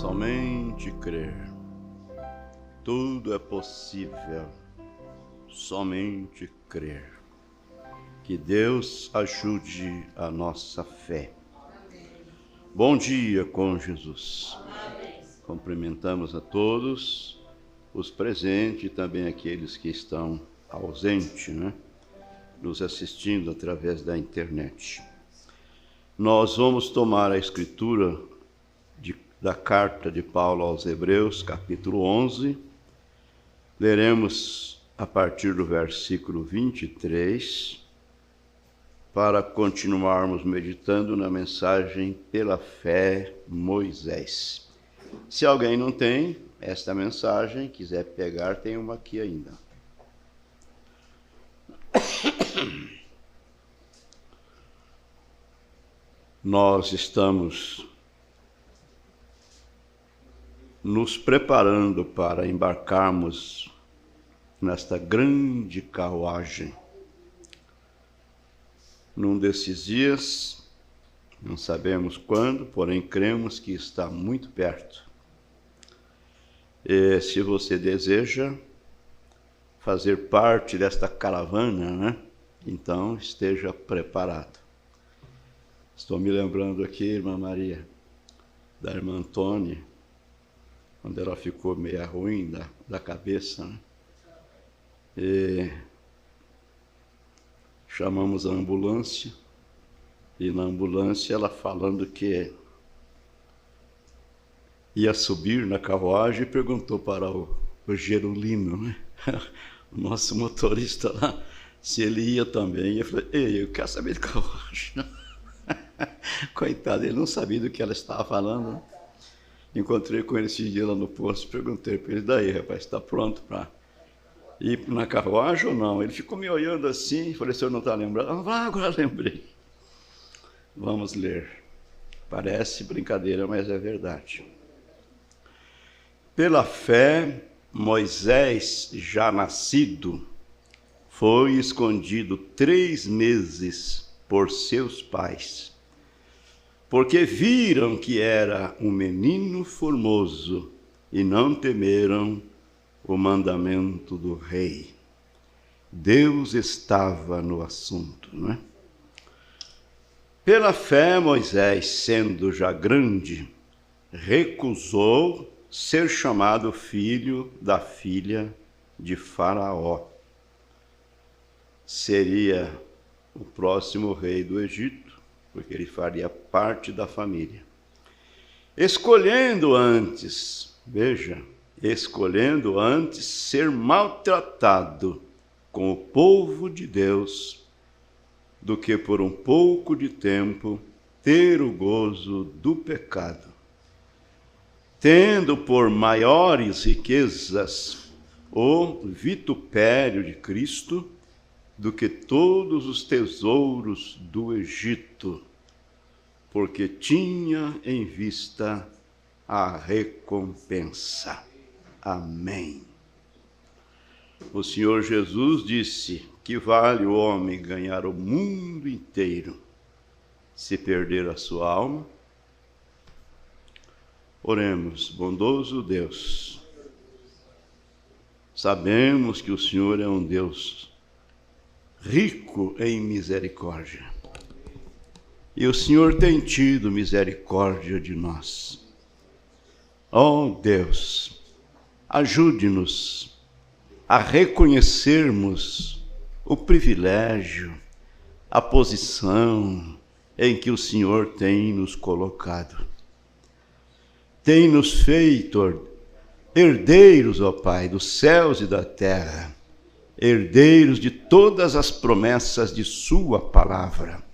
Somente crer. Tudo é possível. Somente crer. Que Deus ajude a nossa fé. Bom dia com Jesus. Cumprimentamos a todos os presentes e também aqueles que estão ausentes, nos assistindo através da internet. Nós vamos tomar a escritura da carta de Paulo aos Hebreus, capítulo 11. Leremos a partir do versículo 23, para continuarmos meditando na mensagem Pela Fé, Moisés. Se alguém não tem esta mensagem, quiser pegar, tem uma aqui ainda. Nós estamos nos preparando para embarcarmos nesta grande carruagem. Num desses dias, não sabemos quando, porém cremos que está muito perto. E se você deseja fazer parte desta caravana, então esteja preparado. Estou me lembrando aqui, irmã Maria, da irmã Antônia, quando ela ficou meio ruim da cabeça, E chamamos a ambulância, e na ambulância ela falando que ia subir na carruagem, perguntou para o Gerulino, o nosso motorista lá, se ele ia também. Eu falei, ei, eu quero saber de carruagem. Coitado, ele não sabia do que ela estava falando. Encontrei com ele esse dia lá no posto, perguntei para ele, daí, rapaz, está pronto para ir na carruagem ou não? Ele ficou me olhando assim, falei, o senhor não está lembrando? Agora lembrei. Vamos ler. Parece brincadeira, mas é verdade. Pela fé, Moisés, já nascido, foi escondido 3 meses por seus pais, porque viram que era um menino formoso e não temeram o mandamento do rei. Deus estava no assunto, Pela fé, Moisés, sendo já grande, recusou ser chamado filho da filha de Faraó. Seria o próximo rei do Egito, porque ele faria parte da família. Escolhendo antes ser maltratado com o povo de Deus, do que por um pouco de tempo ter o gozo do pecado. Tendo por maiores riquezas o vitupério de Cristo, do que todos os tesouros do Egito, porque tinha em vista a recompensa. Amém. O Senhor Jesus disse que vale o homem ganhar o mundo inteiro, se perder a sua alma. Oremos, bondoso Deus. Sabemos que o Senhor é um Deus rico em misericórdia. E o Senhor tem tido misericórdia de nós. Ó Deus, ajude-nos a reconhecermos o privilégio, a posição em que o Senhor tem nos colocado. Tem nos feito herdeiros, ó Pai, dos céus e da terra, herdeiros de todas as promessas de Sua palavra.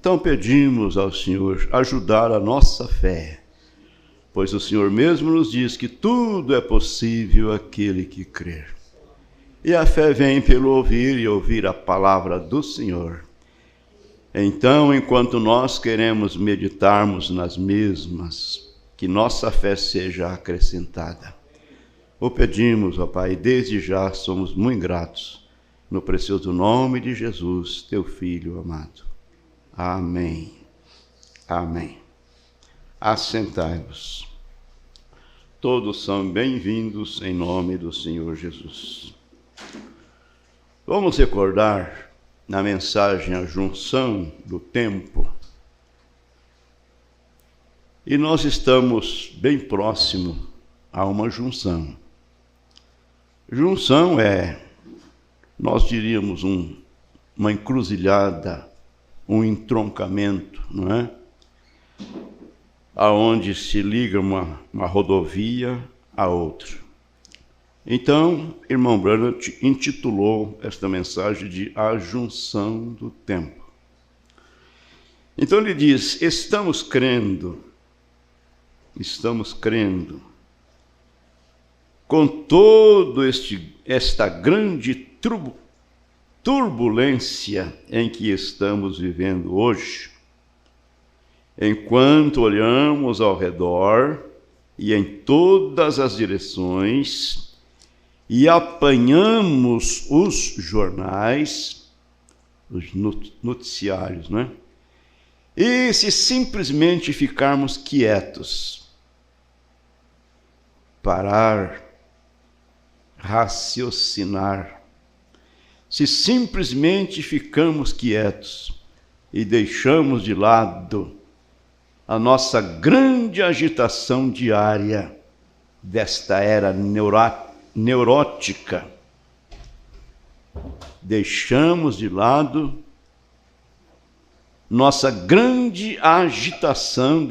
Então pedimos ao Senhor ajudar a nossa fé, pois o Senhor mesmo nos diz que tudo é possível àquele que crer. E a fé vem pelo ouvir e ouvir a palavra do Senhor. Então, enquanto nós queremos meditarmos nas mesmas, que nossa fé seja acrescentada. O pedimos, ó Pai, desde já somos muito gratos, no precioso nome de Jesus, Teu Filho amado. Amém. Amém. Assentai-vos. Todos são bem-vindos em nome do Senhor Jesus. Vamos recordar na mensagem a junção do tempo. E nós estamos bem próximo a uma junção. Junção nós diríamos, uma encruzilhada, um entroncamento, não é? Aonde se liga uma rodovia a outra. Então, irmão Branham intitulou esta mensagem de A Junção do Tempo. Então ele diz, estamos crendo, com todo esta grande turbulência em que estamos vivendo hoje, enquanto olhamos ao redor e em todas as direções e apanhamos os jornais, os noticiários, né? E se simplesmente ficarmos quietos, parar, raciocinar, se simplesmente ficamos quietos e deixamos de lado a nossa grande agitação diária desta era neurótica, deixamos de lado nossa grande agitação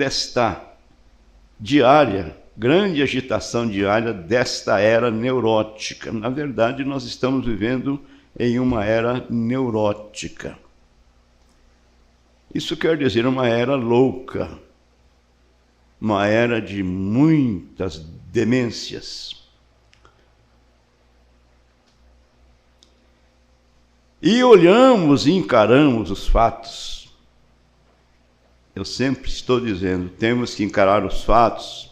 grande agitação diária desta era neurótica. Na verdade, nós estamos vivendo em uma era neurótica. Isso quer dizer uma era louca, uma era de muitas demências. E olhamos e encaramos os fatos. Eu sempre estou dizendo, temos que encarar os fatos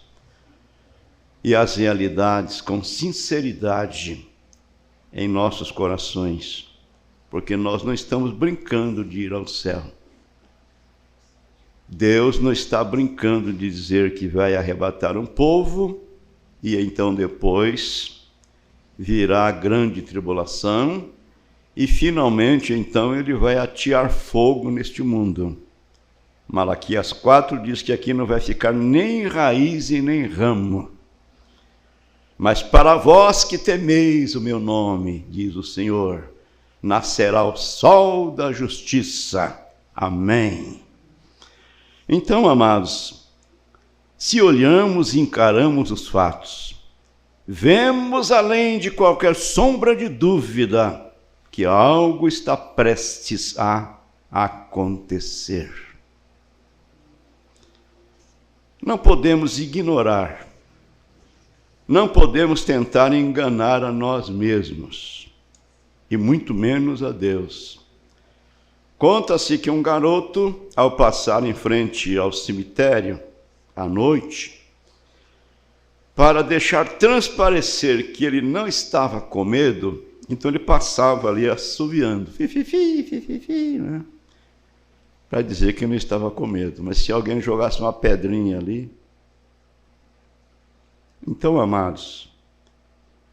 e as realidades com sinceridade em nossos corações, porque nós não estamos brincando de ir ao céu. Deus não está brincando de dizer que vai arrebatar um povo e então depois virá a grande tribulação e finalmente então ele vai atear fogo neste mundo. Malaquias 4 diz que aqui não vai ficar nem raiz e nem ramo. Mas para vós que temeis o meu nome, diz o Senhor, nascerá o sol da justiça. Amém. Então, amados, se olhamos e encaramos os fatos, vemos além de qualquer sombra de dúvida que algo está prestes a acontecer. Não podemos ignorar, não podemos tentar enganar a nós mesmos, e muito menos a Deus. Conta-se que um garoto, ao passar em frente ao cemitério, à noite, para deixar transparecer que ele não estava com medo, então ele passava ali assoviando, né? Para dizer que não estava com medo. Mas se alguém jogasse uma pedrinha ali... Então, amados,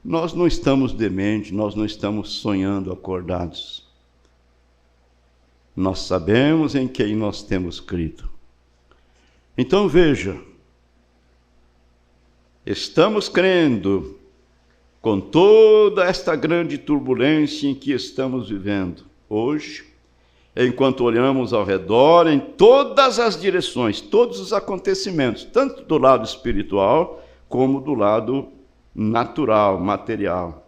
nós não estamos dementes, nós não estamos sonhando acordados. Nós sabemos em quem nós temos crido. Então veja, estamos crendo com toda esta grande turbulência em que estamos vivendo hoje, enquanto olhamos ao redor em todas as direções, todos os acontecimentos, tanto do lado espiritual como do lado natural, material.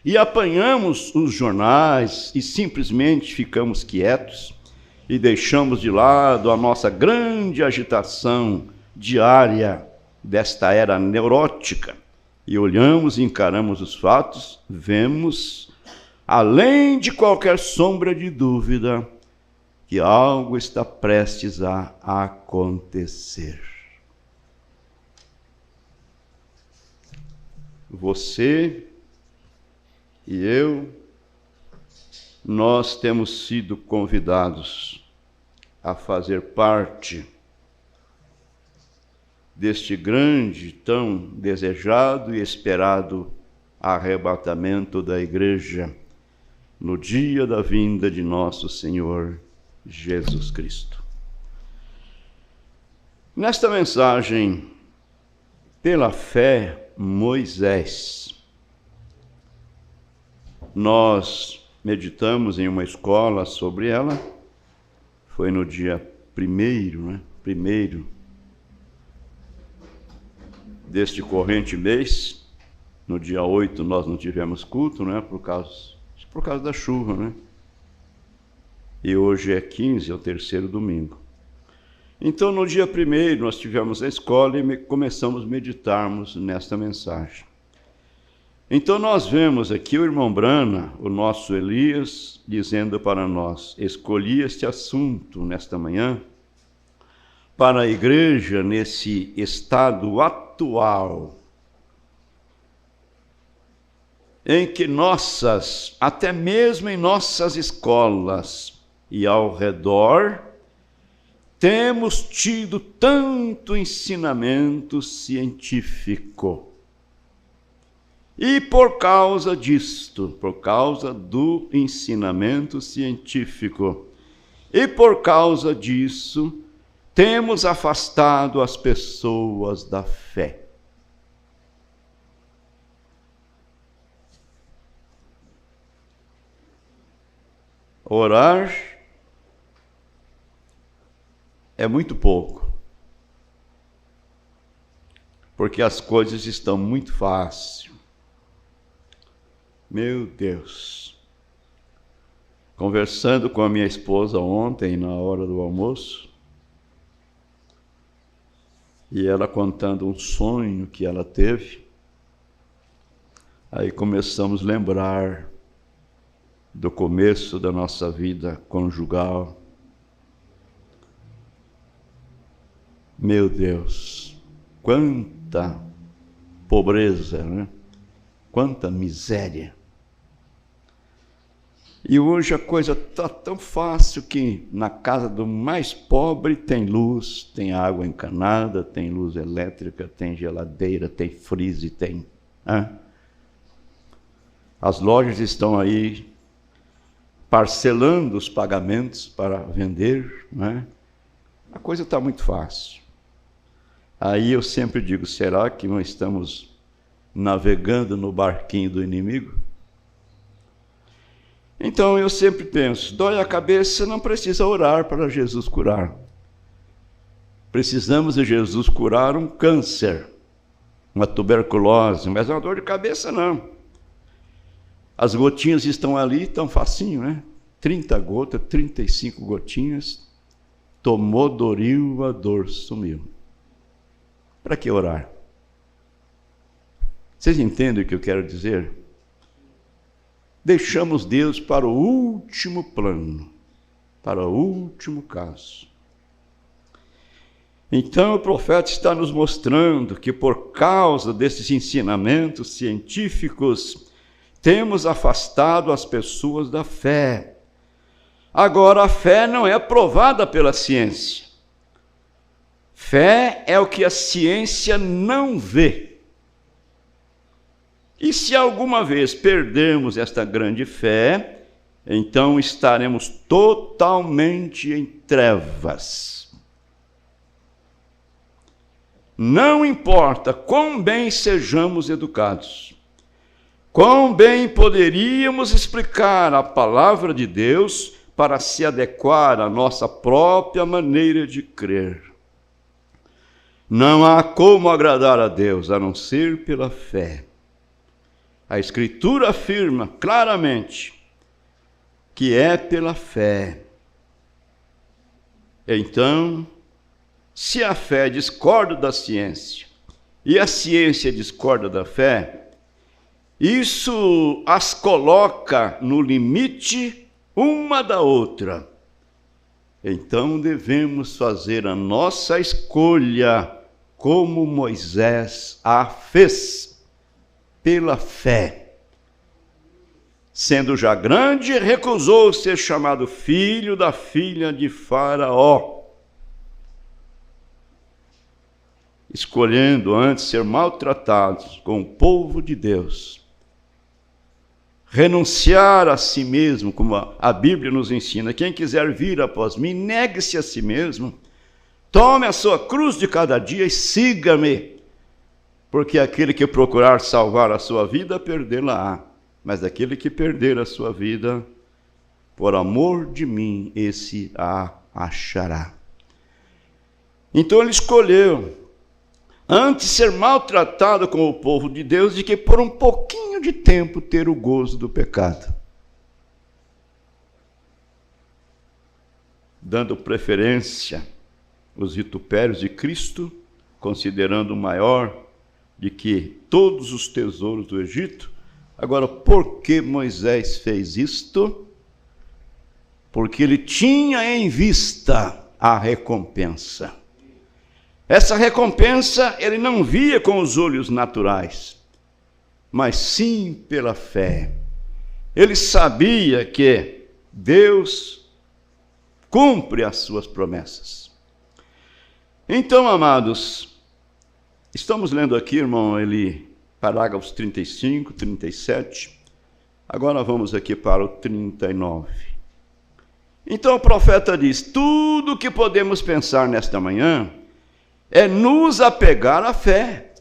E apanhamos os jornais e simplesmente ficamos quietos e deixamos de lado a nossa grande agitação diária desta era neurótica. E olhamos e encaramos os fatos, vemos, além de qualquer sombra de dúvida, que algo está prestes a acontecer. Você e eu, nós temos sido convidados a fazer parte deste grande, tão desejado e esperado arrebatamento da igreja no dia da vinda de nosso Senhor Jesus Cristo. Nesta mensagem, pela fé, Moisés, nós meditamos em uma escola sobre ela, foi no dia primeiro deste corrente mês. No dia 8 nós não tivemos culto, né, por causa da chuva, né? E hoje é 15, é o terceiro domingo. Então, no dia 1º, nós tivemos a escola e começamos a meditarmos nesta mensagem. Então, nós vemos aqui o irmão Brana, o nosso Elias, dizendo para nós: escolhi este assunto nesta manhã para a igreja nesse estado atual, em que até mesmo em nossas escolas e ao redor, temos tido tanto ensinamento científico. E por causa disto, por causa do ensinamento científico, e por causa disso, temos afastado as pessoas da fé. Orar é muito pouco, porque as coisas estão muito fáceis. Meu Deus! Conversando com a minha esposa ontem, na hora do almoço, e ela contando um sonho que ela teve, aí começamos a lembrar do começo da nossa vida conjugal. Meu Deus, quanta pobreza, né? Quanta miséria. E hoje a coisa está tão fácil que na casa do mais pobre tem luz, tem água encanada, tem luz elétrica, tem geladeira, tem freezer, tem... As lojas estão aí parcelando os pagamentos para vender, né? A coisa está muito fácil. Aí eu sempre digo, será que não estamos navegando no barquinho do inimigo? Então eu sempre penso, dói a cabeça, não precisa orar para Jesus curar. Precisamos de Jesus curar um câncer, uma tuberculose, mas uma dor de cabeça não. As gotinhas estão ali, tão facinho, né? 30 gotas, 35 gotinhas, tomou Doril, a dor sumiu. Para que orar? Vocês entendem o que eu quero dizer? Deixamos Deus para o último plano, para o último caso. Então o profeta está nos mostrando que por causa desses ensinamentos científicos, temos afastado as pessoas da fé. Agora, a fé não é provada pela ciência. Fé é o que a ciência não vê. E se alguma vez perdermos esta grande fé, então estaremos totalmente em trevas. Não importa quão bem sejamos educados, quão bem poderíamos explicar a palavra de Deus para se adequar à nossa própria maneira de crer. Não há como agradar a Deus a não ser pela fé. A Escritura afirma claramente que é pela fé. Então, se a fé discorda da ciência e a ciência discorda da fé, isso as coloca no limite uma da outra. Então devemos fazer a nossa escolha como Moisés a fez, pela fé. Sendo já grande, recusou ser chamado filho da filha de Faraó. escolhendo antes ser maltratados com o povo de Deus, renunciar a si mesmo, como a Bíblia nos ensina, quem quiser vir após mim, negue-se a si mesmo, tome a sua cruz de cada dia e siga-me, porque aquele que procurar salvar a sua vida, perdê-la-á, mas aquele que perder a sua vida, por amor de mim, esse a achará. Então ele escolheu antes ser maltratado com o povo de Deus, de que por um pouquinho de tempo ter o gozo do pecado, dando preferência aos vitupérios de Cristo, considerando maior de que todos os tesouros do Egito. Agora, por que Moisés fez isto? Porque ele tinha em vista a recompensa. Essa recompensa ele não via com os olhos naturais, mas sim pela fé. Ele sabia que Deus cumpre as suas promessas. Então, amados, estamos lendo aqui, irmão, parágrafos 35, 37. Agora vamos aqui para o 39. Então o profeta diz: tudo o que podemos pensar nesta manhã é nos apegar à fé.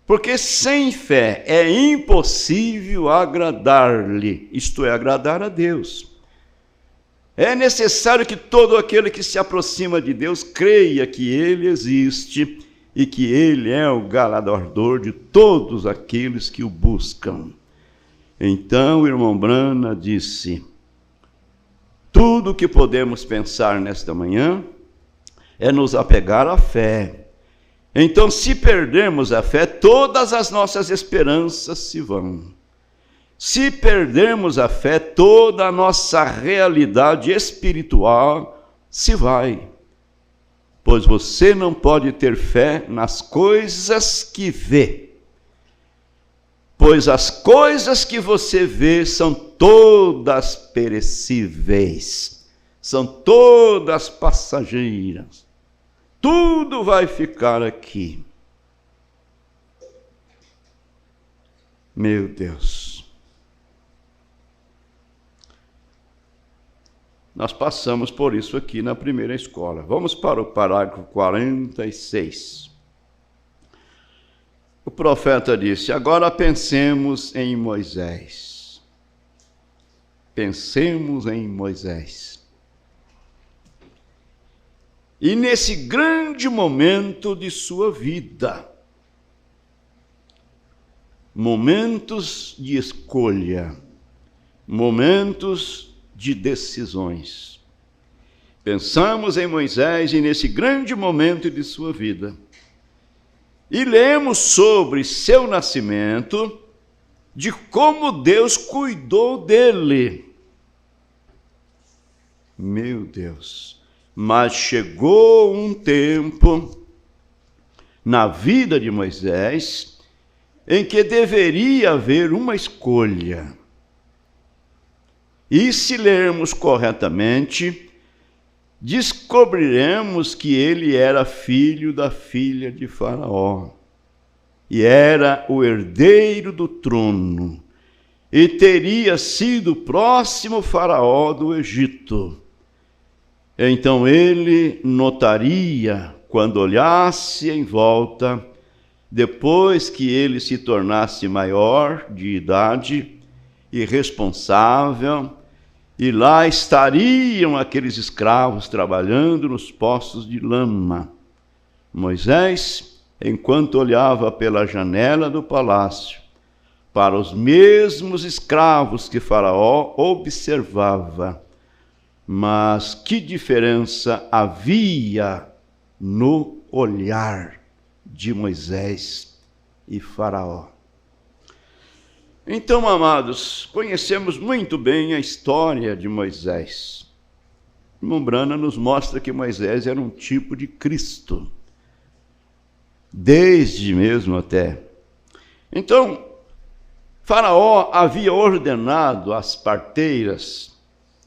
Porque sem fé é impossível agradar-lhe, isto é, agradar a Deus. É necessário que todo aquele que se aproxima de Deus creia que Ele existe e que Ele é o galardoador de todos aqueles que o buscam. Então o irmão Brana disse: tudo o que podemos pensar nesta manhã é nos apegar à fé. Então, se perdermos a fé, todas as nossas esperanças se vão. Se perdermos a fé, toda a nossa realidade espiritual se vai. Pois você não pode ter fé nas coisas que vê. Pois as coisas que você vê são todas perecíveis, são todas passageiras. Tudo vai ficar aqui. Meu Deus. Nós passamos por isso aqui na primeira escola. Vamos para o parágrafo 46. O profeta disse: agora pensemos em Moisés. Pensemos em Moisés. E nesse grande momento de sua vida, momentos de escolha, momentos de decisões. Pensamos em Moisés e nesse grande momento de sua vida. E lemos sobre seu nascimento, de como Deus cuidou dele. Meu Deus! Mas chegou um tempo na vida de Moisés em que deveria haver uma escolha. E se lermos corretamente, descobriremos que ele era filho da filha de Faraó e era o herdeiro do trono e teria sido o próximo Faraó do Egito. Então ele notaria, quando olhasse em volta, depois que ele se tornasse maior de idade e responsável, e lá estariam aqueles escravos trabalhando nos poços de lama. Moisés, enquanto olhava pela janela do palácio, para os mesmos escravos que Faraó observava, mas que diferença havia no olhar de Moisés e Faraó. Então, amados, conhecemos muito bem a história de Moisés. O irmão Brana nos mostra que Moisés era um tipo de Cristo, desde mesmo até. Então, Faraó havia ordenado às parteiras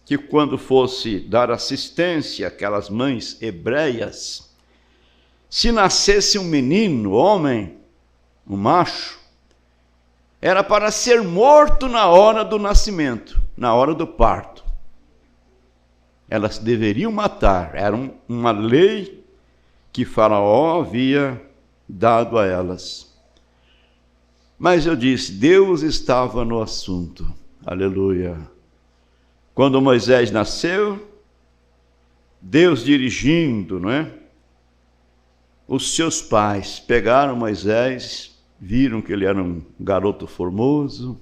que, quando fosse dar assistência àquelas mães hebreias, se nascesse um menino, homem, um macho, era para ser morto na hora do nascimento, na hora do parto. Elas deveriam matar, era uma lei que Faraó havia dado a elas. Mas eu disse, Deus estava no assunto, aleluia. Quando Moisés nasceu, Deus dirigindo, não é? Os seus pais pegaram Moisés, viram que ele era um garoto formoso.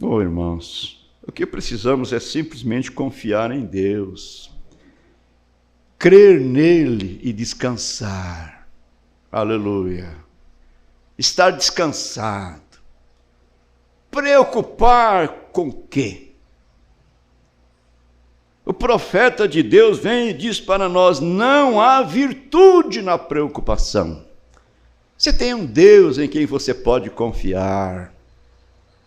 Oh, irmãos, o que precisamos é simplesmente confiar em Deus, crer nele e descansar. Aleluia. Estar descansado. Preocupar com o quê? O profeta de Deus vem e diz para nós, não há virtude na preocupação. Você tem um Deus em quem você pode confiar.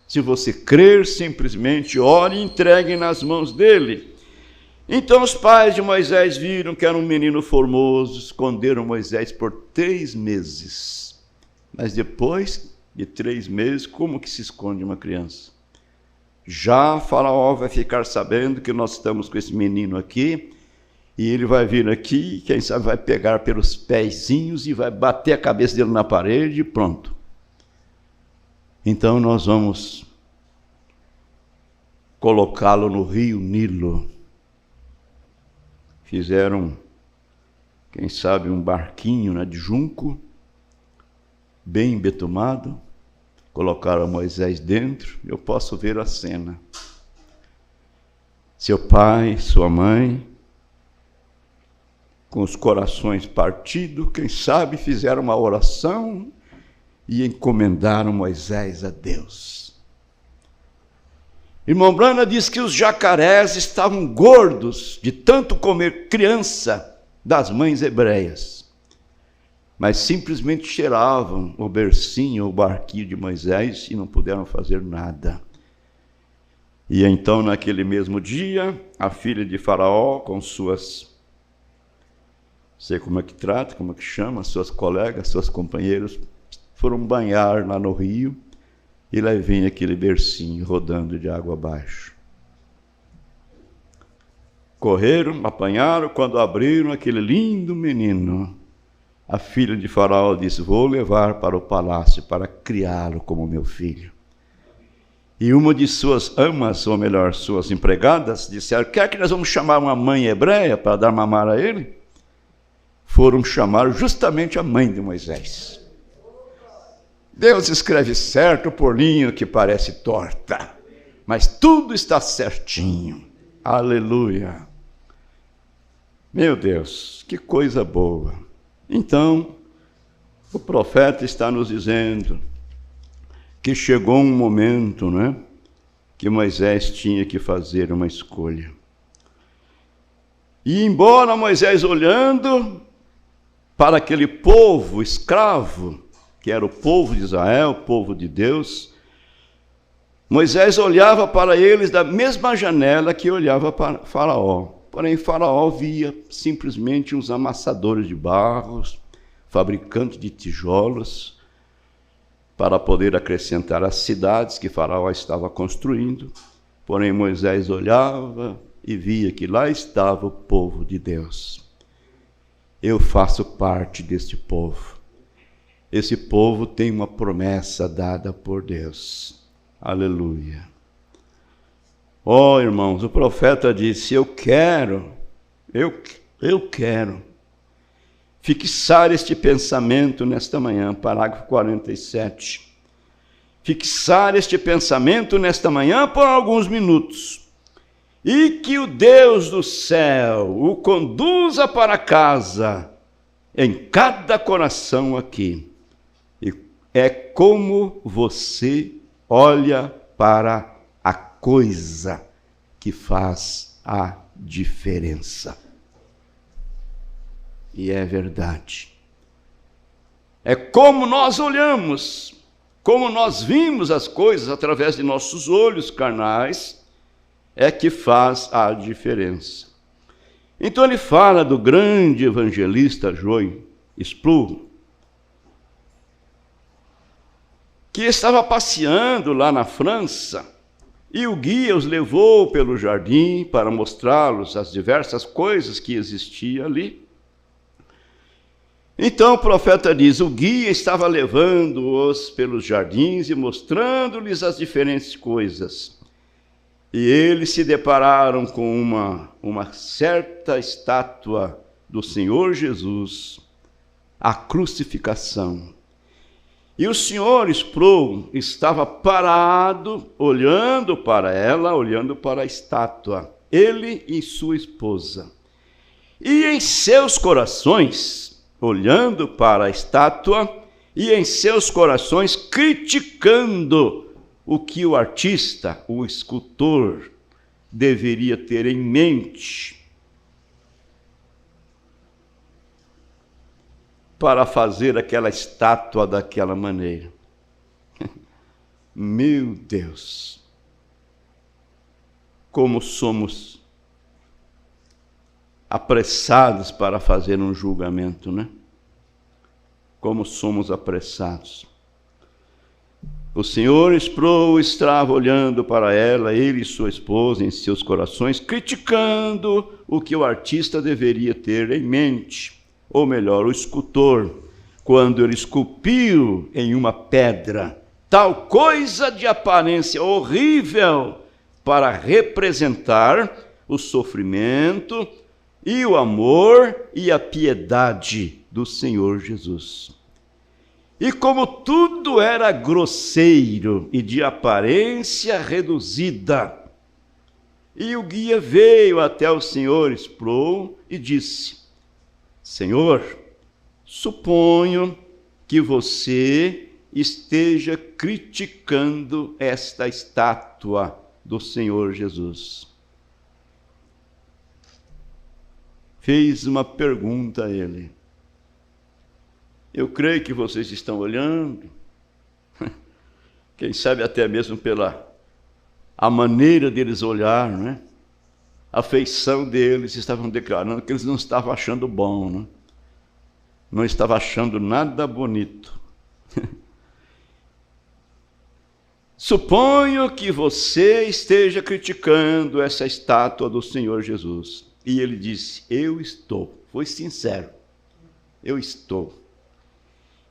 Se você crer, simplesmente ore e entregue nas mãos dele. Então os pais de Moisés viram que era um menino formoso, esconderam Moisés por 3 meses. Mas depois de 3 meses, como que se esconde uma criança? Já Faraó vai ficar sabendo que nós estamos com esse menino aqui, e ele vai vir aqui, quem sabe vai pegar pelos pezinhos e vai bater a cabeça dele na parede e pronto. Então nós vamos colocá-lo no rio Nilo. Fizeram, quem sabe, um barquinho, né, de junco, bem embetumado, colocaram Moisés dentro. Eu posso ver a cena. Seu pai, sua mãe, com os corações partidos, quem sabe fizeram uma oração e encomendaram Moisés a Deus. Irmão Brana diz que os jacarés estavam gordos de tanto comer criança das mães hebreias, mas simplesmente cheiravam o bercinho, o barquinho de Moisés e não puderam fazer nada. E então, naquele mesmo dia, a filha de Faraó, com suas, sei como é que trata, como é que chama, suas colegas, seus companheiros, foram banhar lá no rio, e lá vem aquele bercinho rodando de água abaixo. Correram, apanharam, quando abriram aquele lindo menino, a filha de Faraó disse, vou levar para o palácio para criá-lo como meu filho. E uma de suas amas, ou melhor, suas empregadas, disseram, quer que nós vamos chamar uma mãe hebreia para dar mamar a ele? Foram chamar justamente a mãe de Moisés. Deus escreve certo por linha que parece torta, mas tudo está certinho. Aleluia. Meu Deus, que coisa boa. Então, o profeta está nos dizendo que chegou um momento, né, que Moisés tinha que fazer uma escolha. E embora Moisés olhando para aquele povo escravo, que era o povo de Israel, o povo de Deus, Moisés olhava para eles da mesma janela que olhava para Faraó. Porém, Faraó via simplesmente uns amassadores de barros, fabricantes de tijolos, para poder acrescentar as cidades que Faraó estava construindo. Porém, Moisés olhava e via que lá estava o povo de Deus. Eu faço parte deste povo. Esse povo tem uma promessa dada por Deus. Aleluia. Oh, irmãos, o profeta disse, eu quero fixar este pensamento nesta manhã, parágrafo 47. Fixar este pensamento nesta manhã por alguns minutos. E que o Deus do céu o conduza para casa, em cada coração aqui. E é como você olha para a coisa que faz a diferença. E é verdade. É como nós olhamos, como nós vimos as coisas através de nossos olhos carnais, é que faz a diferença. Então ele fala do grande evangelista Joy Sproul, que estava passeando lá na França, e o guia os levou pelo jardim para mostrá-los as diversas coisas que existiam ali. Então o profeta diz, o guia estava levando-os pelos jardins e mostrando-lhes as diferentes coisas. E eles se depararam com uma certa estátua do Senhor Jesus, a crucificação. E o Sr. Sproul estava parado, olhando para ela, olhando para a estátua, ele e sua esposa. E em seus corações, olhando para a estátua, e em seus corações criticando o que o artista, o escultor, deveria ter em mente para fazer aquela estátua daquela maneira. Meu Deus, como somos apressados para fazer um julgamento, né? Como somos apressados. O Sr. Sproul estava olhando para ela, ele e sua esposa, em seus corações, criticando o que o artista deveria ter em mente. Ou melhor, o escultor, quando ele esculpiu em uma pedra tal coisa de aparência horrível para representar o sofrimento e o amor e a piedade do Senhor Jesus. E como tudo era grosseiro e de aparência reduzida, e o guia veio até o Sr. Sproul e disse, Senhor, suponho que você esteja criticando esta estátua do Senhor Jesus. Fez uma pergunta a ele. Eu creio que vocês estão olhando, quem sabe até mesmo pela a maneira deles olhar, né? A feição deles, estavam declarando que eles não estavam achando bom, né? Não estavam achando nada bonito. Suponho que você esteja criticando essa estátua do Senhor Jesus. E ele disse, eu estou. Foi sincero, eu estou.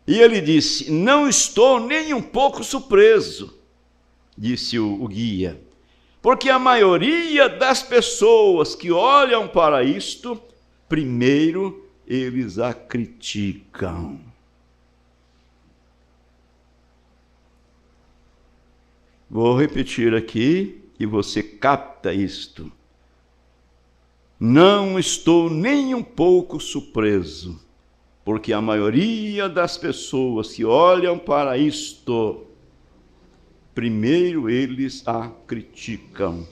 E ele disse, não estou nem um pouco surpreso, disse o guia, porque a maioria das pessoas que olham para isto, primeiro eles a criticam. Vou repetir aqui e você capta isto. Não estou nem um pouco surpreso, porque a maioria das pessoas que olham para isto, primeiro eles a criticam.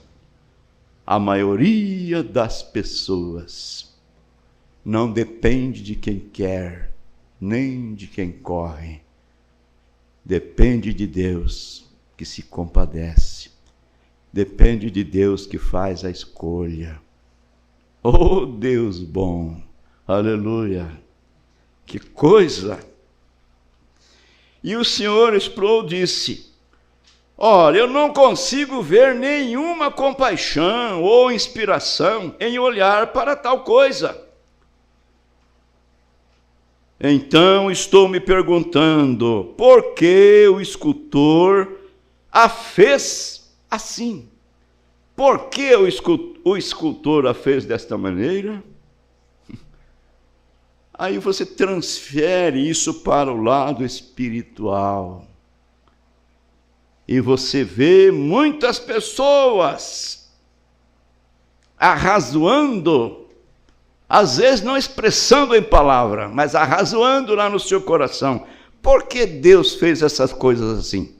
A maioria das pessoas não depende de quem quer, nem de quem corre. Depende de Deus que se compadece. Depende de Deus que faz a escolha. Oh, Deus bom! Aleluia! Que coisa! E o Sr. Sproul disse, olha, eu não consigo ver nenhuma compaixão ou inspiração em olhar para tal coisa. Então estou me perguntando, por que o escultor a fez assim? Por que o escultor a fez desta maneira? Aí você transfere isso para o lado espiritual. E você vê muitas pessoas arrazoando, às vezes não expressando em palavra, mas arrazoando lá no seu coração. Por que Deus fez essas coisas assim?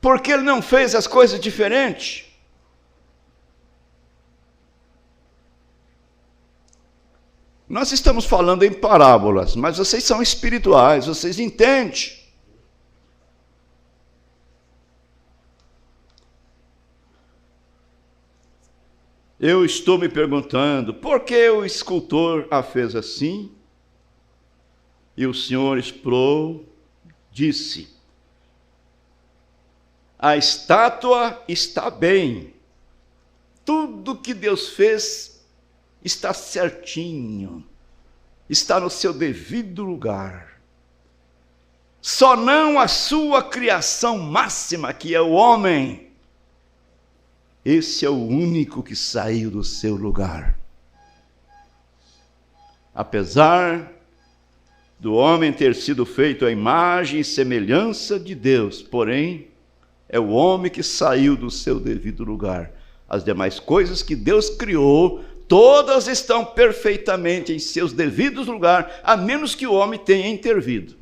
Por que Ele não fez as coisas diferentes? Nós estamos falando em parábolas, mas vocês são espirituais, vocês entendem. Eu estou me perguntando, por que o escultor a fez assim? E o Senhor Sproul disse: a estátua está bem, tudo que Deus fez está certinho, está no seu devido lugar. Só não a sua criação máxima, que é o homem. Esse é o único que saiu do seu lugar. Apesar do homem ter sido feito à imagem e semelhança de Deus, porém, é o homem que saiu do seu devido lugar. As demais coisas que Deus criou, todas estão perfeitamente em seus devidos lugares, a menos que o homem tenha intervido.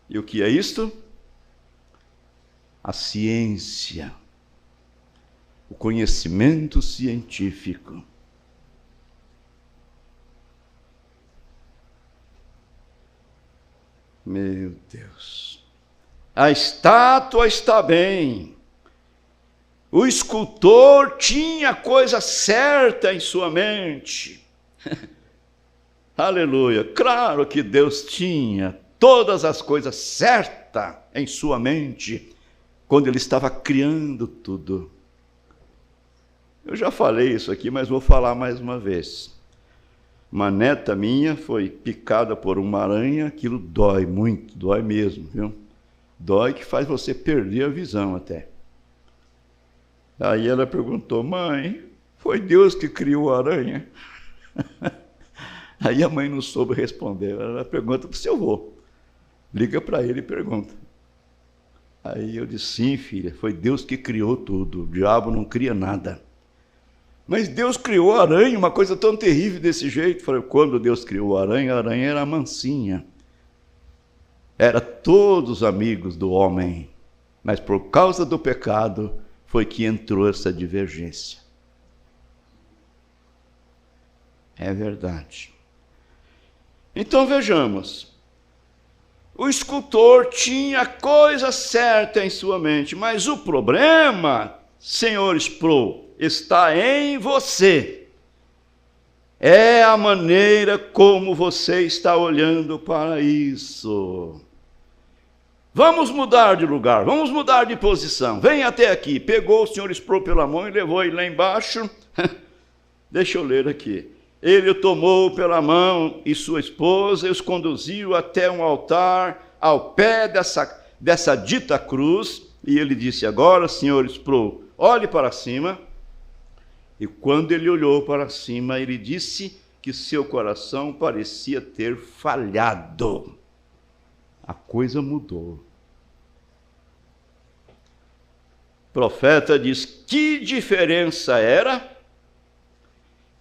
E o que é isto? A ciência, o conhecimento científico. Meu Deus. A estátua está bem. O escultor tinha a coisa certa em sua mente. Aleluia. Claro que Deus tinha todas as coisas certas em sua mente quando ele estava criando tudo. Eu já falei isso aqui, mas vou falar mais uma vez. Uma neta minha foi picada por uma aranha, aquilo dói muito, dói mesmo, viu? Dói que faz você perder a visão até. Aí ela perguntou: mãe, foi Deus que criou a aranha? Aí a mãe não soube responder. Ela pergunta para o seu avô. Liga para ele e pergunta. Aí eu disse: sim, filha, foi Deus que criou tudo. O diabo não cria nada. Mas Deus criou a aranha, uma coisa tão terrível desse jeito. Falei: quando Deus criou a aranha era mansinha. Era todos amigos do homem. Mas por causa do pecado foi que entrou essa divergência. É verdade. Então vejamos. O escultor tinha a coisa certa em sua mente, mas o problema, senhor Sproul, está em você. É a maneira como você está olhando para isso. Vamos mudar de lugar, vamos mudar de posição. Vem até aqui. Pegou o senhor Sproul pela mão e levou ele lá embaixo. Deixa eu ler aqui. Ele o tomou pela mão e sua esposa e os conduziu até um altar ao pé dessa dita cruz. E ele disse: agora, senhor Sproul, olhe para cima. E quando ele olhou para cima, ele disse que seu coração parecia ter falhado. A coisa mudou. O profeta diz: que diferença era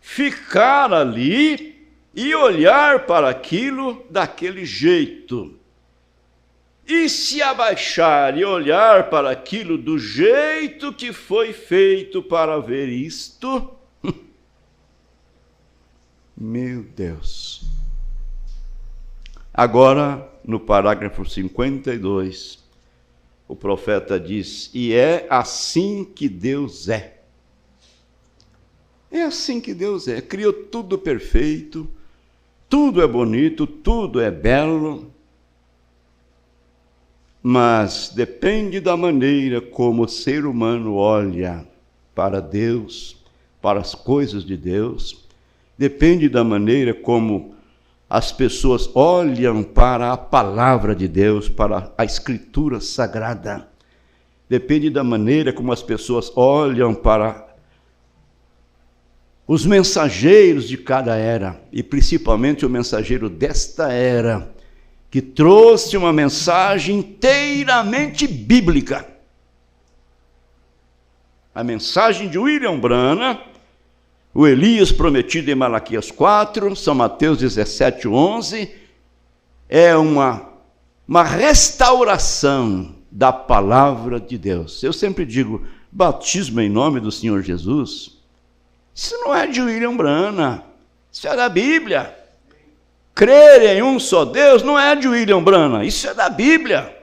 ficar ali e olhar para aquilo daquele jeito, e se abaixar e olhar para aquilo do jeito que foi feito para ver isto. Meu Deus. Agora, no parágrafo 52, o profeta diz: e é assim que Deus é. É assim que Deus é. Criou tudo perfeito, tudo é bonito, tudo é belo, mas depende da maneira como o ser humano olha para Deus, para as coisas de Deus, depende da maneira como as pessoas olham para a palavra de Deus, para a Escritura Sagrada, depende da maneira como as pessoas olham para os mensageiros de cada era, e principalmente o mensageiro desta era, que trouxe uma mensagem inteiramente bíblica. A mensagem de William Branham, o Elias prometido em Malaquias 4, São Mateus 17, 11, é uma restauração da palavra de Deus. Eu sempre digo, batismo em nome do Senhor Jesus, isso não é de William Branham, isso é da Bíblia. Crer em um só Deus não é de William Branham, isso é da Bíblia.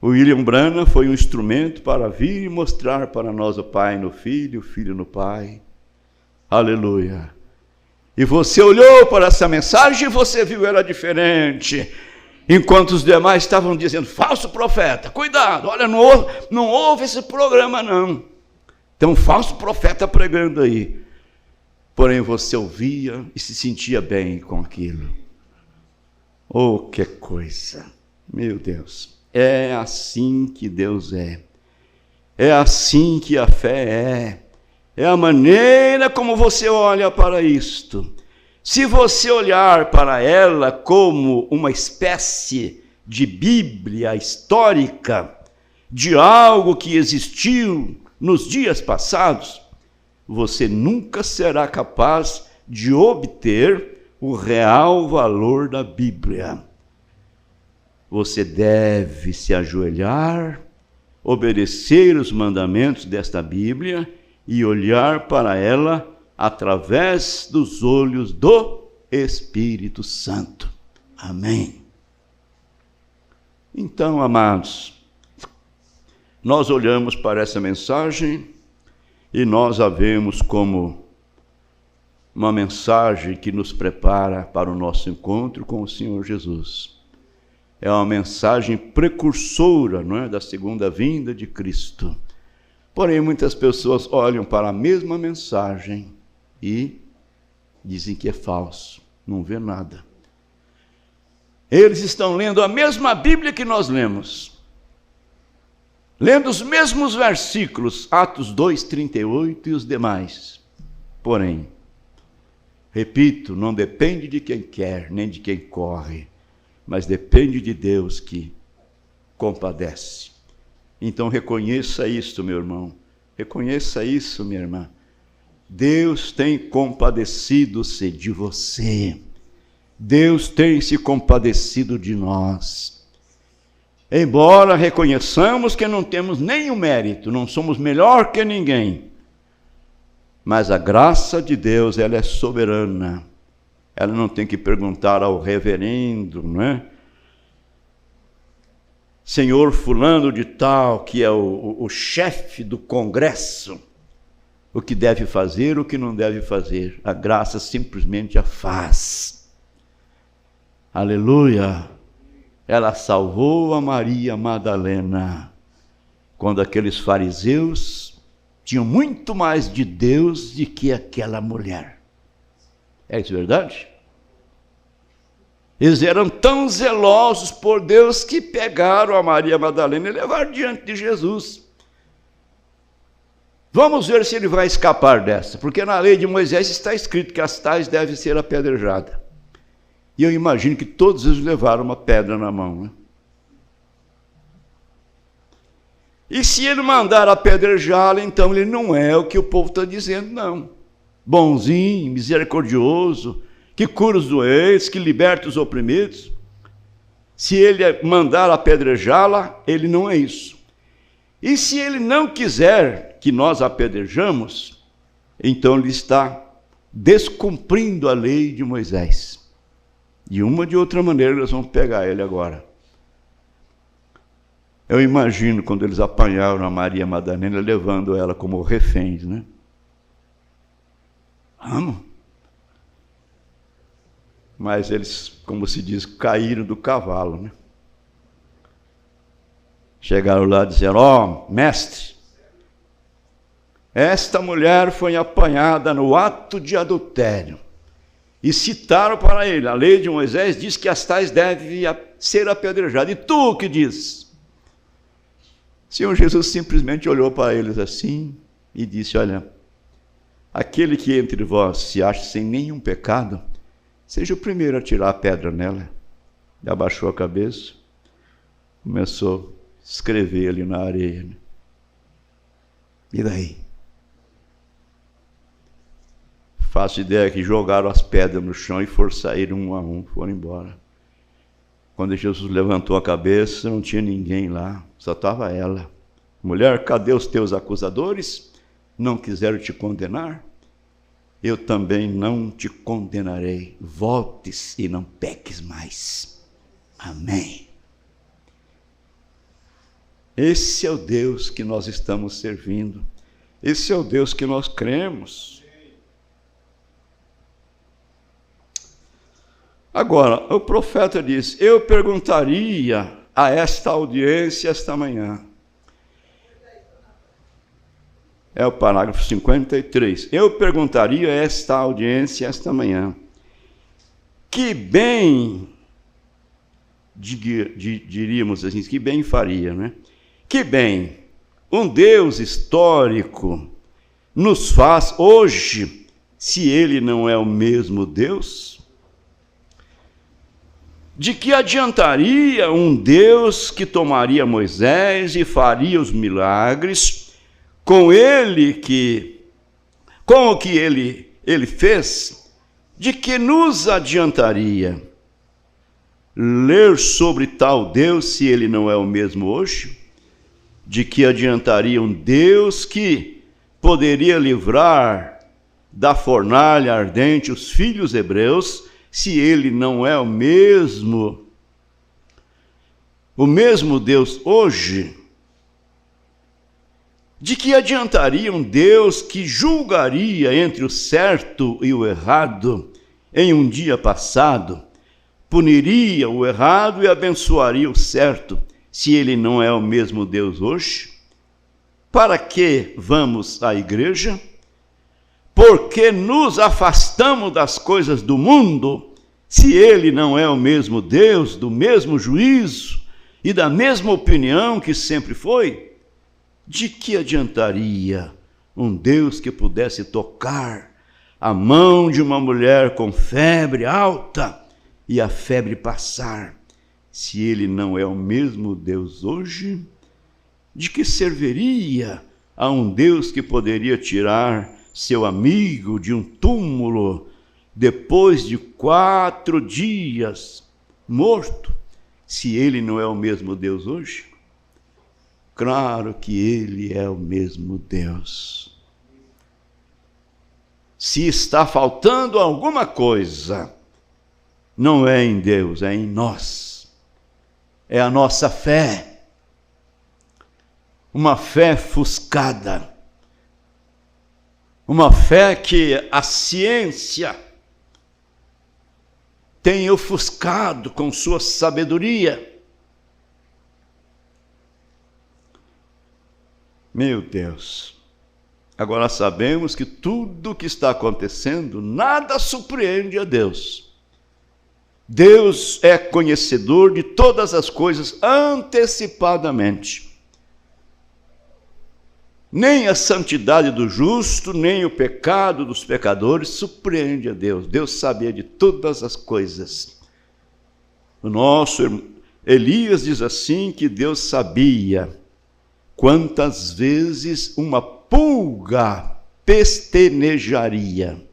O William Branham foi um instrumento para vir e mostrar para nós o Pai no Filho, o Filho no Pai. Aleluia. E você olhou para essa mensagem e você viu ela diferente. Enquanto os demais estavam dizendo, falso profeta, cuidado, olha, não ouve esse programa não. Tem um falso profeta pregando aí. Porém você ouvia e se sentia bem com aquilo. Oh, que coisa, meu Deus. É assim que Deus é. É assim que a fé é. É a maneira como você olha para isto. Se você olhar para ela como uma espécie de Bíblia histórica, de algo que existiu nos dias passados, você nunca será capaz de obter o real valor da Bíblia. Você deve se ajoelhar, obedecer os mandamentos desta Bíblia e olhar para ela através dos olhos do Espírito Santo. Amém. Então, amados, nós olhamos para essa mensagem e nós a vemos como uma mensagem que nos prepara para o nosso encontro com o Senhor Jesus. É uma mensagem precursora, não é, da segunda vinda de Cristo. Porém, muitas pessoas olham para a mesma mensagem e dizem que é falso, não vê nada. Eles estão lendo a mesma Bíblia que nós lemos, lendo os mesmos versículos, Atos 2:38 e os demais. Porém, repito, não depende de quem quer, nem de quem corre, mas depende de Deus que compadece. Então reconheça isso, meu irmão, reconheça isso, minha irmã. Deus tem compadecido-se de você. Deus tem se compadecido de nós. Embora reconheçamos que não temos nenhum mérito, não somos melhor que ninguém, mas a graça de Deus, ela é soberana. Ela não tem que perguntar ao reverendo, não é? Senhor fulano de tal, que é o chefe do congresso, o que deve fazer, o que não deve fazer. A graça simplesmente a faz. Aleluia! Ela salvou a Maria Madalena, quando aqueles fariseus tinham muito mais de Deus do que aquela mulher. É isso verdade? Eles eram tão zelosos por Deus que pegaram a Maria Madalena e levaram diante de Jesus. Vamos ver se ele vai escapar dessa, porque na lei de Moisés está escrito que as tais devem ser apedrejadas. E eu imagino que todos eles levaram uma pedra na mão, né? E se ele mandar apedrejá-la, então ele não é o que o povo está dizendo, não. Bonzinho, misericordioso, que cura os doentes, que liberta os oprimidos. Se ele mandar apedrejá-la, ele não é isso. E se ele não quiser que nós apedrejamos, então ele está descumprindo a lei de Moisés. De uma ou de outra maneira nós vamos pegar ele agora. Eu imagino quando eles apanharam a Maria Madalena, levando ela como refém, né? Vamos. Mas eles, como se diz, caíram do cavalo, né? Chegaram lá e disseram, ó, mestre, esta mulher foi apanhada no ato de adultério. E citaram para ele, a lei de Moisés diz que as tais devem ser apedrejadas. E tu o que diz? O Senhor Jesus simplesmente olhou para eles assim e disse, olha, aquele que entre vós se acha sem nenhum pecado, seja o primeiro a tirar a pedra nela. Ele abaixou a cabeça, começou a escrever ali na areia. E daí? Faço ideia que jogaram as pedras no chão e saíram um a um, foram embora. Quando Jesus levantou a cabeça, não tinha ninguém lá, só estava ela. Mulher, cadê os teus acusadores? Não quiseram te condenar? Eu também não te condenarei. Voltes e não peques mais. Amém. Esse é o Deus que nós estamos servindo. Esse é o Deus que nós cremos. Agora, o profeta diz: eu perguntaria a esta audiência esta manhã. É o parágrafo 53. Eu perguntaria a esta audiência esta manhã: que bem, diríamos assim, que bem faria, né? Que bem um Deus histórico nos faz hoje, se ele não é o mesmo Deus? De que adiantaria um Deus que tomaria Moisés e faria os milagres com o que ele fez? De que nos adiantaria ler sobre tal Deus se ele não é o mesmo hoje? De que adiantaria um Deus que poderia livrar da fornalha ardente os filhos hebreus se ele não é o mesmo Deus hoje? De que adiantaria um Deus que julgaria entre o certo e o errado em um dia passado, puniria o errado e abençoaria o certo, se ele não é o mesmo Deus hoje? Para que vamos à igreja? Porque nos afastamos das coisas do mundo, se ele não é o mesmo Deus, do mesmo juízo e da mesma opinião que sempre foi? De que adiantaria um Deus que pudesse tocar a mão de uma mulher com febre alta e a febre passar, se ele não é o mesmo Deus hoje? De que serviria a um Deus que poderia tirar seu amigo de um túmulo depois de 4 dias morto, se ele não é o mesmo Deus hoje? Claro que ele é o mesmo Deus. Se está faltando alguma coisa, não é em Deus, é em nós. É a nossa fé. Uma fé ofuscada. Uma fé que a ciência tem ofuscado com sua sabedoria. Meu Deus, agora sabemos que tudo o que está acontecendo, nada surpreende a Deus. Deus é conhecedor de todas as coisas antecipadamente. Nem a santidade do justo, nem o pecado dos pecadores surpreende a Deus. Deus sabia de todas as coisas. O nosso Elias diz assim, que Deus sabia quantas vezes uma pulga pestenejaria.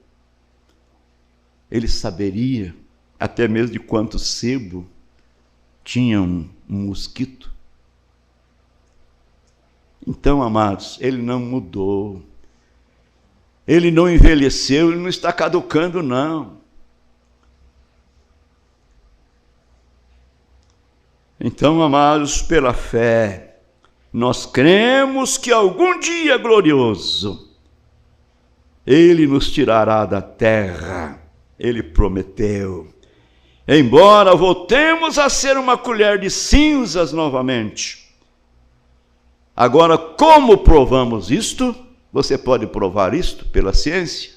Ele saberia até mesmo de quanto sebo tinha um mosquito. Então, amados, ele não mudou. Ele não envelheceu, ele não está caducando, não. Então, amados, pela fé, nós cremos que algum dia glorioso ele nos tirará da terra. Ele prometeu. Embora voltemos a ser uma colher de cinzas novamente. Agora, como provamos isto? Você pode provar isto pela ciência?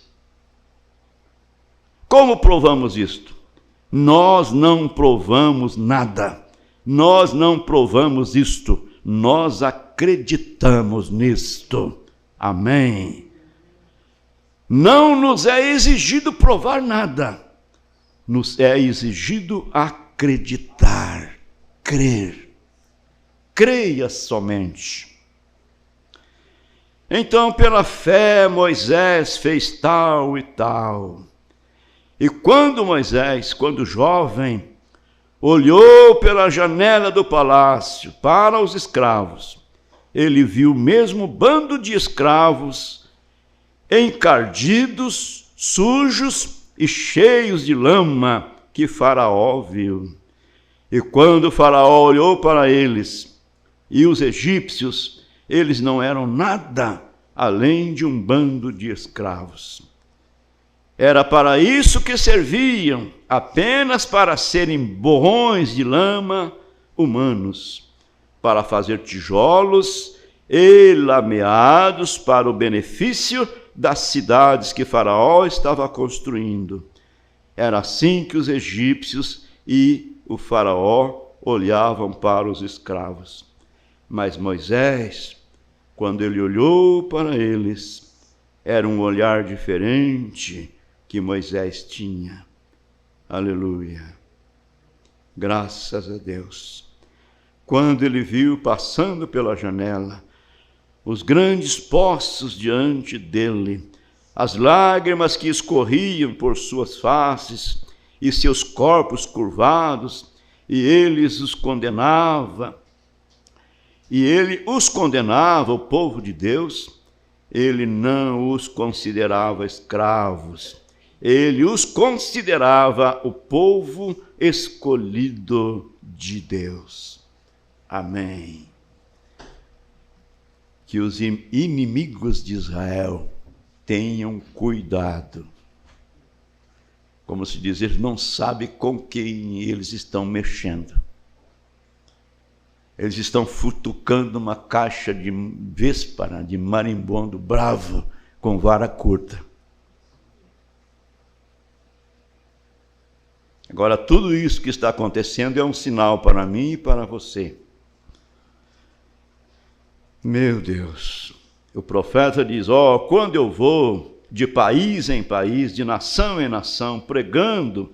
Como provamos isto? Nós não provamos nada. Nós não provamos isto. Nós acreditamos nisto. Amém. Não nos é exigido provar nada. Nos é exigido acreditar, crer. Creia somente. Então, pela fé, Moisés fez tal e tal. E quando Moisés, quando jovem, olhou pela janela do palácio para os escravos, ele viu o mesmo bando de escravos encardidos, sujos e cheios de lama que Faraó viu. E quando Faraó olhou para eles E os egípcios, eles não eram nada além de um bando de escravos. Era para isso que serviam, apenas para serem borrões de lama humanos, para fazer tijolos e lameados para o benefício das cidades que Faraó estava construindo. Era assim que os egípcios e o Faraó olhavam para os escravos. Mas Moisés, quando ele olhou para eles, era um olhar diferente que Moisés tinha. Aleluia. Graças a Deus. Quando ele viu passando pela janela os grandes poços diante dele, as lágrimas que escorriam por suas faces e seus corpos curvados, e ele os condenava, o povo de Deus, ele não os considerava escravos, ele os considerava o povo escolhido de Deus. Amém. Que os inimigos de Israel tenham cuidado. Como se diz, eles não sabem com quem eles estão mexendo. Eles estão futucando uma caixa de véspera, de marimbondo bravo, com vara curta. Agora, tudo isso que está acontecendo é um sinal para mim e para você. Meu Deus, o profeta diz, quando eu vou de país em país, de nação em nação, pregando,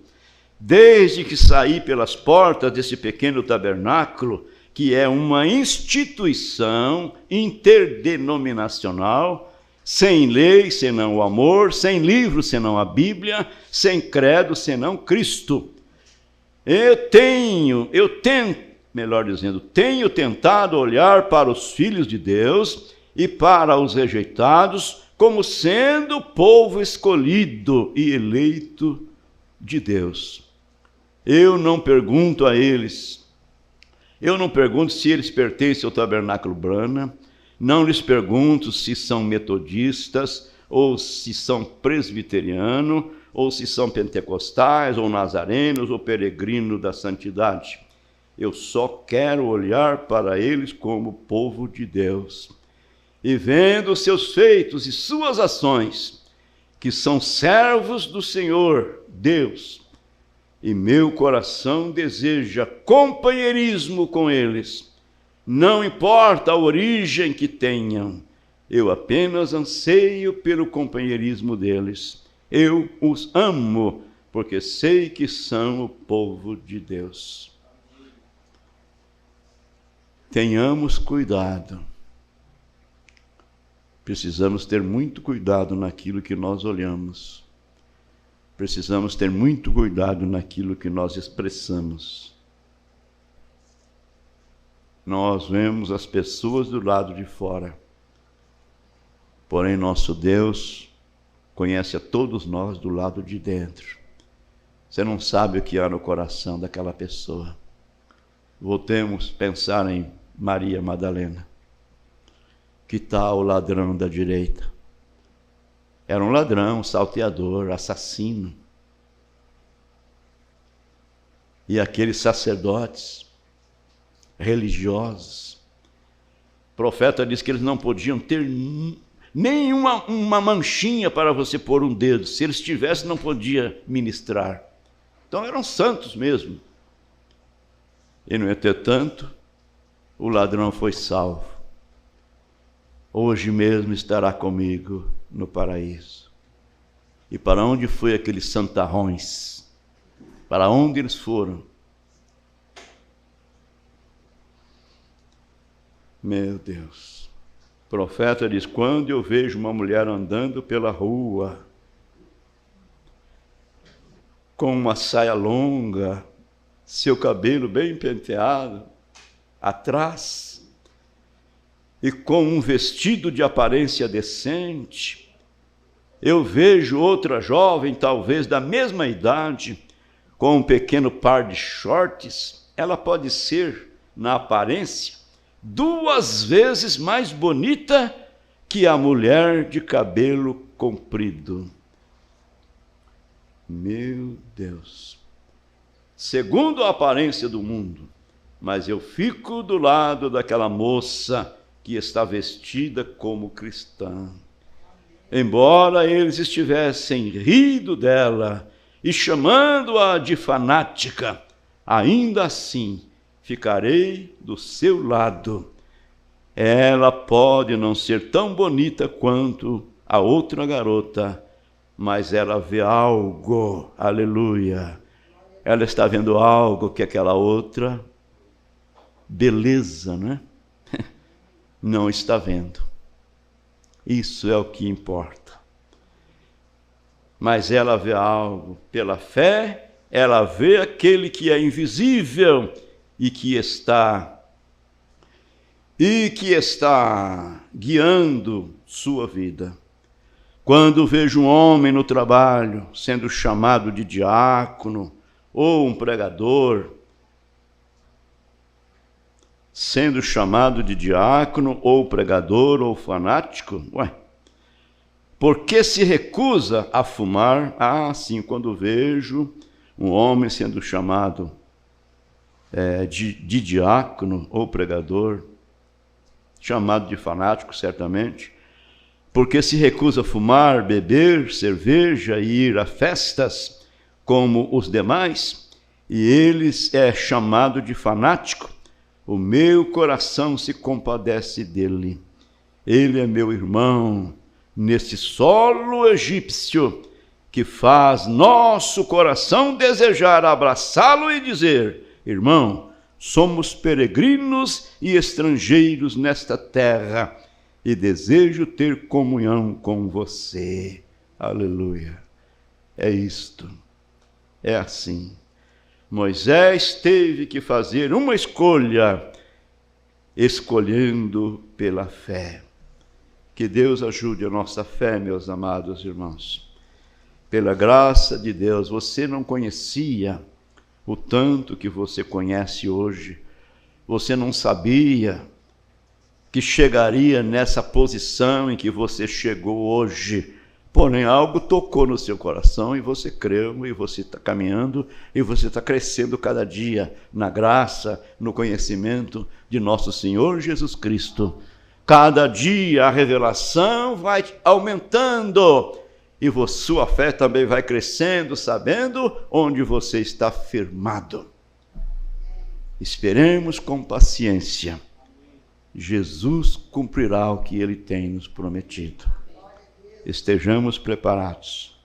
desde que saí pelas portas desse pequeno tabernáculo, que é uma instituição interdenominacional, sem lei senão o amor, sem livro senão a Bíblia, sem credo senão Cristo. tenho tentado olhar para os filhos de Deus e para os rejeitados como sendo povo escolhido e eleito de Deus. Eu não pergunto se eles pertencem ao Tabernáculo Brana, não lhes pergunto se são metodistas, ou se são presbiterianos, ou se são pentecostais, ou nazarenos, ou peregrinos da santidade. Eu só quero olhar para eles como povo de Deus. E vendo seus feitos e suas ações, que são servos do Senhor, Deus, e meu coração deseja companheirismo com eles. Não importa a origem que tenham, eu apenas anseio pelo companheirismo deles. Eu os amo, porque sei que são o povo de Deus. Tenhamos cuidado. Precisamos ter muito cuidado naquilo que nós olhamos. Precisamos ter muito cuidado naquilo que nós expressamos. Nós vemos as pessoas do lado de fora, porém nosso Deus conhece a todos nós do lado de dentro. Você não sabe o que há no coração daquela pessoa. Voltemos a pensar em Maria Madalena. Que tal o ladrão da direita? Era um ladrão, salteador, assassino. E aqueles sacerdotes religiosos, o profeta diz que eles não podiam ter nenhuma manchinha para você pôr um dedo. Se eles tivessem, não podia ministrar. Então eram santos mesmo. E no entretanto, o ladrão foi salvo. Hoje mesmo estará comigo no paraíso. E para onde foi aqueles santarrões? Para onde eles foram? Meu Deus. O profeta diz, quando eu vejo uma mulher andando pela rua, com uma saia longa, seu cabelo bem penteado, atrás, e com um vestido de aparência decente, eu vejo outra jovem, talvez da mesma idade, com um pequeno par de shorts. Ela pode ser, na aparência, 2 vezes mais bonita que a mulher de cabelo comprido. Meu Deus! Segundo a aparência do mundo, mas eu fico do lado daquela moça que está vestida como cristã. Embora eles estivessem rindo dela e chamando-a de fanática, ainda assim ficarei do seu lado. Ela pode não ser tão bonita quanto a outra garota, mas ela vê algo, aleluia. Ela está vendo algo que aquela outra beleza, né? Não está vendo. Isso é o que importa. Mas ela vê algo pela fé, ela vê aquele que é invisível e que está guiando sua vida. Quando vejo um homem no trabalho sendo chamado de diácono ou um pregador, sendo chamado de diácono ou pregador ou fanático, por que se recusa a fumar? Sim, quando vejo um homem sendo chamado de diácono ou pregador, chamado de fanático, certamente, porque se recusa a fumar, beber cerveja e ir a festas como os demais, e eles é chamado de fanático, o meu coração se compadece dele. Ele é meu irmão nesse solo egípcio que faz nosso coração desejar abraçá-lo e dizer: irmão, somos peregrinos e estrangeiros nesta terra e desejo ter comunhão com você. Aleluia. É isto. É assim. Moisés teve que fazer uma escolha, escolhendo pela fé. Que Deus ajude a nossa fé, meus amados irmãos. Pela graça de Deus, você não conhecia o tanto que você conhece hoje. Você não sabia que chegaria nessa posição em que você chegou hoje. Porém, algo tocou no seu coração e você creu, e você está caminhando, e você está crescendo cada dia na graça, no conhecimento de nosso Senhor Jesus Cristo. Cada dia a revelação vai aumentando e sua fé também vai crescendo, sabendo onde você está firmado. Esperemos com paciência. Jesus cumprirá o que Ele tem nos prometido. Estejamos preparados.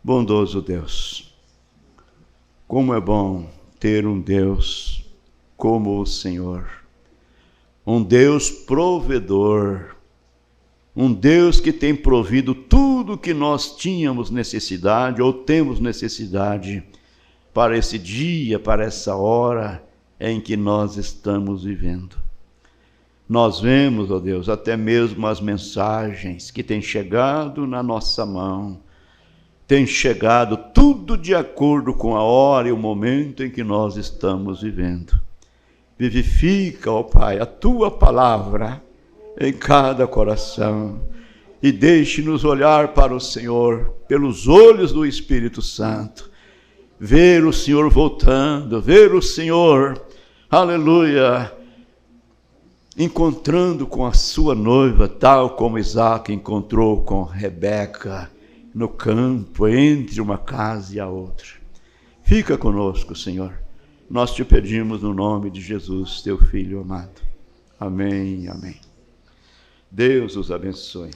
Bondoso Deus, como é bom ter um Deus como o Senhor, um Deus provedor, um Deus que tem provido tudo que nós tínhamos necessidade ou temos necessidade para esse dia, para essa hora em que nós estamos vivendo. Nós vemos, ó Deus, até mesmo as mensagens que têm chegado na nossa mão, têm chegado tudo de acordo com a hora e o momento em que nós estamos vivendo. Vivifica, ó Pai, a Tua palavra em cada coração e deixe-nos olhar para o Senhor pelos olhos do Espírito Santo, ver o Senhor voltando, ver o Senhor, aleluia, encontrando com a sua noiva, tal como Isaac encontrou com Rebeca no campo, entre uma casa e a outra. Fica conosco, Senhor. Nós te pedimos no nome de Jesus, teu Filho amado. Amém, amém. Deus os abençoe.